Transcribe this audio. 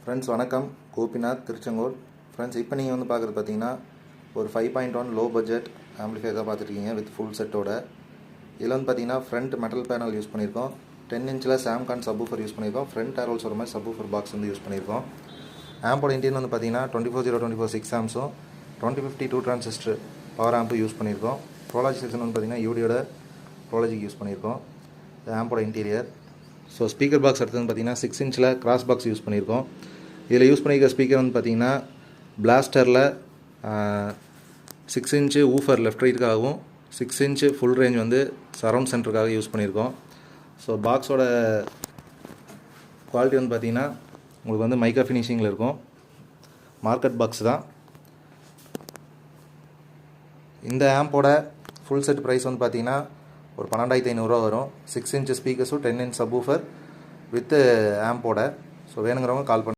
Friends வணக்கம். Gopinath, Tiruchengol. Friends இப்போ நீங்கள் வந்து பார்க்குறது பார்த்தீங்கன்னா ஒரு 5.1 லோ பட்ஜெட் ஆம்பிளிஃபையர் தான் பார்த்துருக்கீங்க வித் ஃபுல் செட்டோட. இதில் வந்து பார்த்தீங்கன்னா ஃப்ரண்ட் மெட்டல் பேனல் யூஸ் பண்ணியிருக்கோம். 10 இன்ச்சில் சாம்கான் சப்வூஃபர் யூஸ் பண்ணியிருக்கோம். ஃப்ரண்ட் ஏரோல்ஸ் வர மாதிரி சப்வூஃபர் பாக்ஸ் வந்து யூஸ் பண்ணியிருக்கோம். ஆம்போட இன்டீரியர் வந்து பார்த்தீங்கன்னா 24/0/24 6 ஆம்ஸும் 2050 2 டிரான்சிஸ்டர் பவர் ஆம்பு யூஸ் பண்ணியிருக்கோம். ப்ரோலாஜி செக்ஷன் வந்து பார்த்தீங்கன்னா யூடியோட ப்ரோலாஜிக்கு யூஸ் பண்ணியிருக்கோம். ஆம்போட இன்டீரியர். ஸோ ஸ்பீக்கர் பாக்ஸ் எடுத்தது பார்த்தீங்கன்னா 6 இன்ச்சில் கிராஸ் பாக்ஸ் யூஸ் பண்ணியிருக்கோம். இதில் யூஸ் பண்ணியிருக்க ஸ்பீக்கர் வந்து பார்த்தீங்கன்னா பிளாஸ்டரில் 6 இன்ச்சு ஊஃபர் லெஃப்ட் ரைட்டுக்காகவும் 6 இன்ச்சு ஃபுல் ரேஞ்ச் வந்து சரவுண்ட் சென்டருக்காக யூஸ் பண்ணியிருக்கோம். ஸோ பாக்ஸோட குவாலிட்டி வந்து பார்த்தீங்கன்னா உங்களுக்கு வந்து மைக்கா ஃபினிஷிங்கில் இருக்கும். மார்க்கெட் பாக்ஸ் தான். இந்த ஆம்போட ஃபுல் செட் ப்ரைஸ் வந்து பார்த்தீங்கன்னா ஒரு 12,500 வரும். 6 இன்ச்சு ஸ்பீக்கர்ஸும் 10 இன்ச் சப்வூஃபர் வித் ஆம்போட. ஸோ வேணுங்கிறவங்க கால் பண்ணி